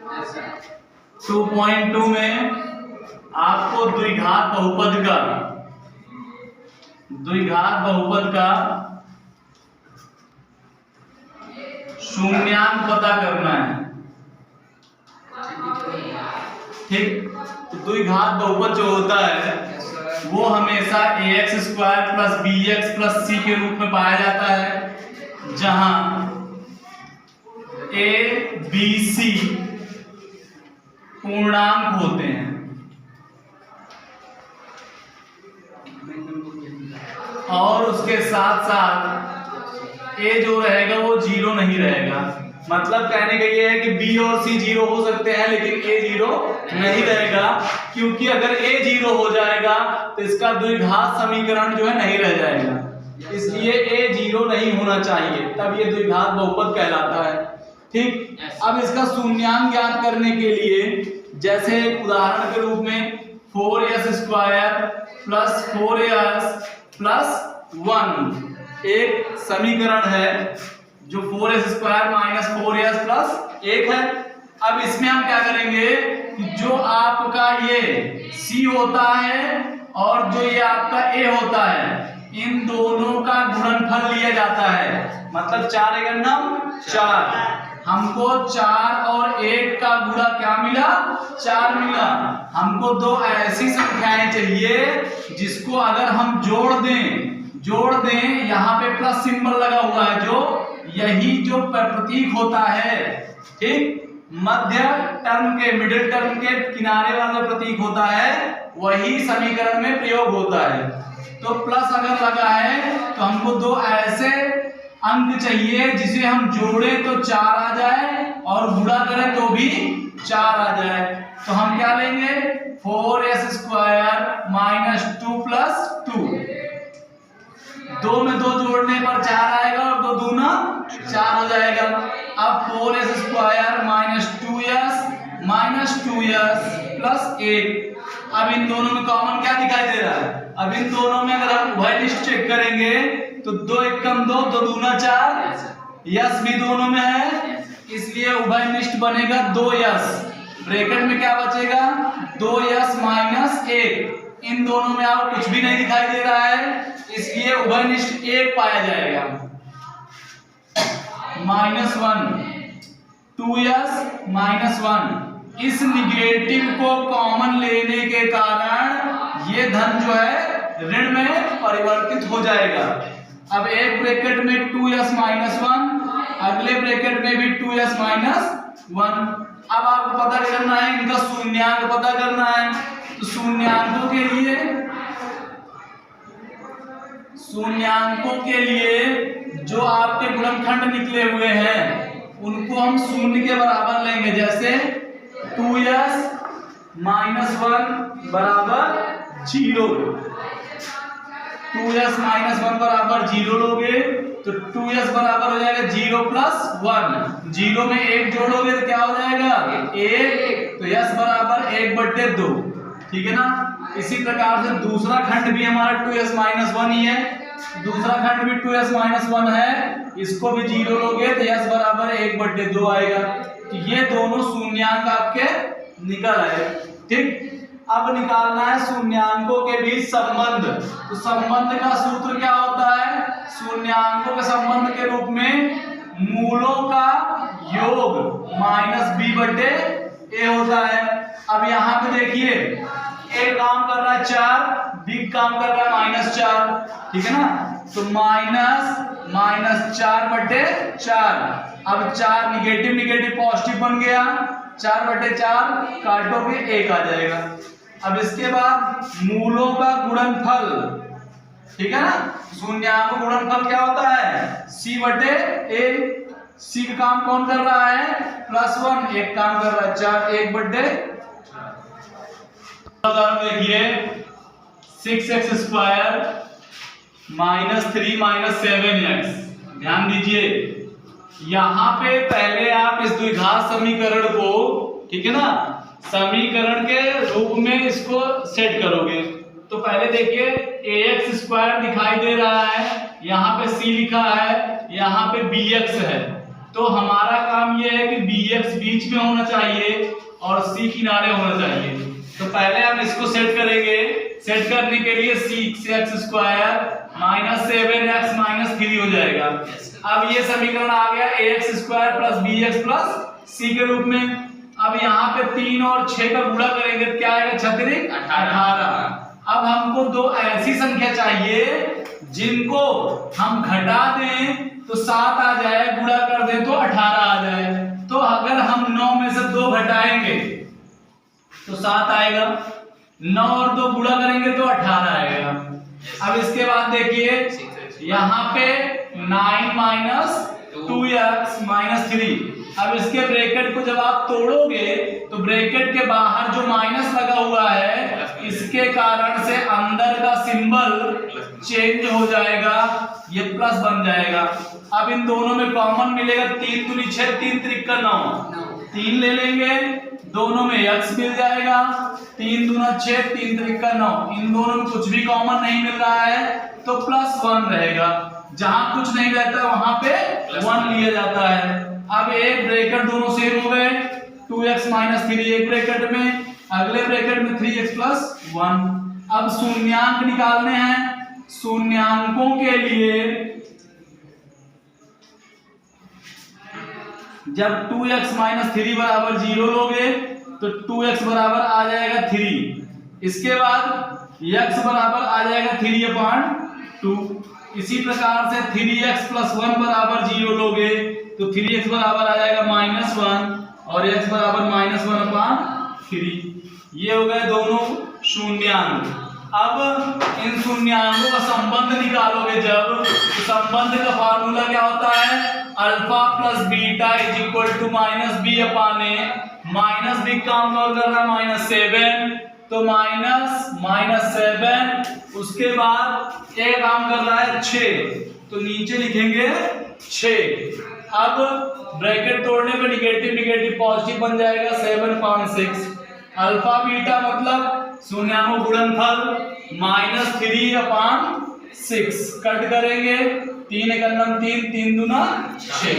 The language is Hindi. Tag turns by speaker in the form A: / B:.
A: 2.2 में आपको द्विघात बहुपद का शून्यांक पता करना है। ठीक, तो द्विघात बहुपद जो होता है वो हमेशा ax² + bx + c के रूप में पाया जाता है, जहां a b c पूर्णांक होते हैं और उसके साथ साथ a जो रहेगा वो 0 नहीं रहेगा। मतलब कहने का ये है कि b और c 0 हो सकते हैं लेकिन a 0 नहीं रहेगा, क्योंकि अगर a 0 हो जाएगा तो इसका द्विघात समीकरण जो है नहीं रह जाएगा, इसलिए a 0 नहीं होना चाहिए, तब ये द्विघात बहुपद कहलाता है। ठीक, अब इसका शून्यांक ज्ञात करने के लिए जैसे उदाहरण के रूप में 4s² + 4s + 1 एक समीकरण है जो 4s² - 4s + 1 है। अब इसमें हम क्या करेंगे कि जो आपका ये c होता है और जो ये आपका a होता है, इन दोनों का गुणनफल लिया जाता है। मतलब 4 × 4, हमको 4 और 1 का गुणा क्या मिला? 4 मिला। हमको दो ऐसी संख्याएं चाहिए जिसको अगर हम जोड़ दें, यहाँ पे प्लस सिंबल लगा हुआ है, जो यही जो प्रतीक होता है, ठीक, मध्य टर्म के, मिडिल टर्म के किनारे वाला प्रतीक होता है, वही समीकरण में प्रयोग होता है। तो प्लस अगर लगा है तो हमको दो ऐसे अंक चाहिए जिसे हम जोड़ें तो 4 आ जाए और गुणा करें तो भी 4 आ जाए। तो हम क्या लेंगे? 4s² - 2 + 2, 2 में 2 जोड़ने पर 4 आएगा और 2 दूना 4 हो जाएगा। अब 4s² - 2s - 2s + 1, अब इन दोनों में कॉमन क्या दिखाई दे रहा है? अब इन दोनों में अगर हम उभय निष्ठ चेक करेंगे तो 2 × 1 = 2, 2 दूना 4, यस भी दोनों में है, इसलिए उभय निष्ठ बनेगा 2s। ब्रैकेट में क्या बचेगा? 2s - 1। इन दोनों में और कुछ भी नहीं दिखाई दे रहा है, इसलिए उभय निष्ठ 1 पाया जाएगा। -1, 2s - 1, इस निगेटिव को कॉमन लेने के कारण ये धन जो है ऋण में परिवर्तित हो जाएगा। अब एक ब्रैकेट में 2s - 1, अगले ब्रैकेट में भी 2s - 1। अब आपको पता करना है, इनका शून्यांक पता करना है। तो शून्यांकों के लिए जो आपके गुणनखंड निकले हुए हैं उनको हम शून्य के बराबर लेंगे। जैसे 2s - 1 = 0, 2s - 1 = 0 लोगे तो 2s बराबर हो जाएगा 0 + 1, 0 में 1 जोड़ोगे तो क्या हो जाएगा? 1, तो s बराबर 1/2, ठीक है ना। इसी प्रकार से दूसरा खंड भी हमारा 2s - 1 ही है, दूसरा खंड भी 2s - 1 है, इसको भी 0 लोगे तो s बराबर 1/2 आएगा। तो ये दोनों शून्यांक आपके निकल आए। ठीक, अब निकालना है शून्यांकों के बीच संबंध। तो संबंध का सूत्र क्या होता है? शून्यांकों के संबंध के रूप में मूलों का योग -b/a होता है। अब यहाँ पे देखिए, a काम कर रहा है 4, b काम कर रहा है -4, ठीक है ना। तो -4/4, अब 4 निगेटिव पॉजिटिव बन गया, 4/4 काटोगे 1 आ जाएगा। अब इसके बाद मूलों का गुणनफल, ठीक है ना। शून्यांकों का गुणनफल क्या होता है? c/a। c का काम कौन कर रहा है? +1, 1 काम कर रहा है 4, 1/4। देखिए 6x² - 3 - 7x, ध्यान दीजिए यहां पे पहले आप इस द्विघात समीकरण को, ठीक है ना, समीकरण के रूप में इसको सेट करोगे। तो पहले देखिए ax² दिखाई दे रहा है, यहाँ पे c लिखा है, यहाँ पे bx है, तो हमारा काम ये है कि bx बीच में होना चाहिए और c किनारे होना चाहिए। तो पहले हम इसको सेट करेंगे। सेट करने के लिए 6x square minus 7x minus 3 हो जाएगा। अब ये समीकरण आ गया ax square plus bx plus c के रूप में। अब यहाँ पे 3 और 6 का गुणा करेंगे तो क्या आएगा 36 18। अब हमको दो ऐसी संख्या चाहिए जिनको हम घटा दें तो 7 आ जाए, गुणा कर दें तो 18 आ जाए। तो अगर हम 9 में से 2 घटाएंगे तो 7 आएगा, 9 और 2 गुणा करेंगे तो 18 आएगा। अब इसके बाद देखिए यहाँ पे 9 माइनस 2x माइनस 3। अब इसके ब्रैकेट को जब आप तोड़ोगे तो ब्रैकेट के बाहर जो माइनस लगा हुआ है इसके कारण से अंदर का सिंबल चेंज हो जाएगा, ये प्लस बन जाएगा। अब इन दोनों में कॉमन मिलेगा 3 दूनी 6 3 त्रिक 9, 3 ले लेंगे, दोनों में x मिल जाएगा, 3 दूना 6 3 त्रिक 9। इन दोनों में कुछ भी कॉमन नहीं मिल रहा है तो +1 रहेगा। जहां कुछ नहीं रहता है वहां पे 1 लिया जाता है। अब एक ब्रैकेट दोनों सेम हो गए, 2x माइनस 3 एक ब्रैकेट में, अगले ब्रैकेट में 3x प्लस 1। अब शून्यांक निकालने हैं। शून्यांकों के लिए जब 2x माइनस 3 बराबर 0 लोगे तो 2x बराबर आ जाएगा 3। इसके बाद x बराबर आ जाएगा 3/2। इसी प्रकार से 3x प्लस 1 बराबर 0 लोगे तो 3x बराबर आ जाएगा -1 और x बराबर -1/3। ये हो गए दोनों शून्यांक। अब इन शून्यांकों का संबंध निकालोगे जब, तो संबंध का फार्मूला क्या होता है, alpha plus beta is equal to -b/a। Minus b काम और करना -7 तो -7। उसके बाद a काम कर रहा है 6 तो नीचे लिखेंगे 6। अब ब्रैकेट तोड़ने पे नेगेटिव नेगेटिव पॉजिटिव बन जाएगा 7 5 6। अल्फा बीटा मतलब शून्यांकों गुणनफल -3/6 कट करेंगे, 3 × 3 3 दूना 6।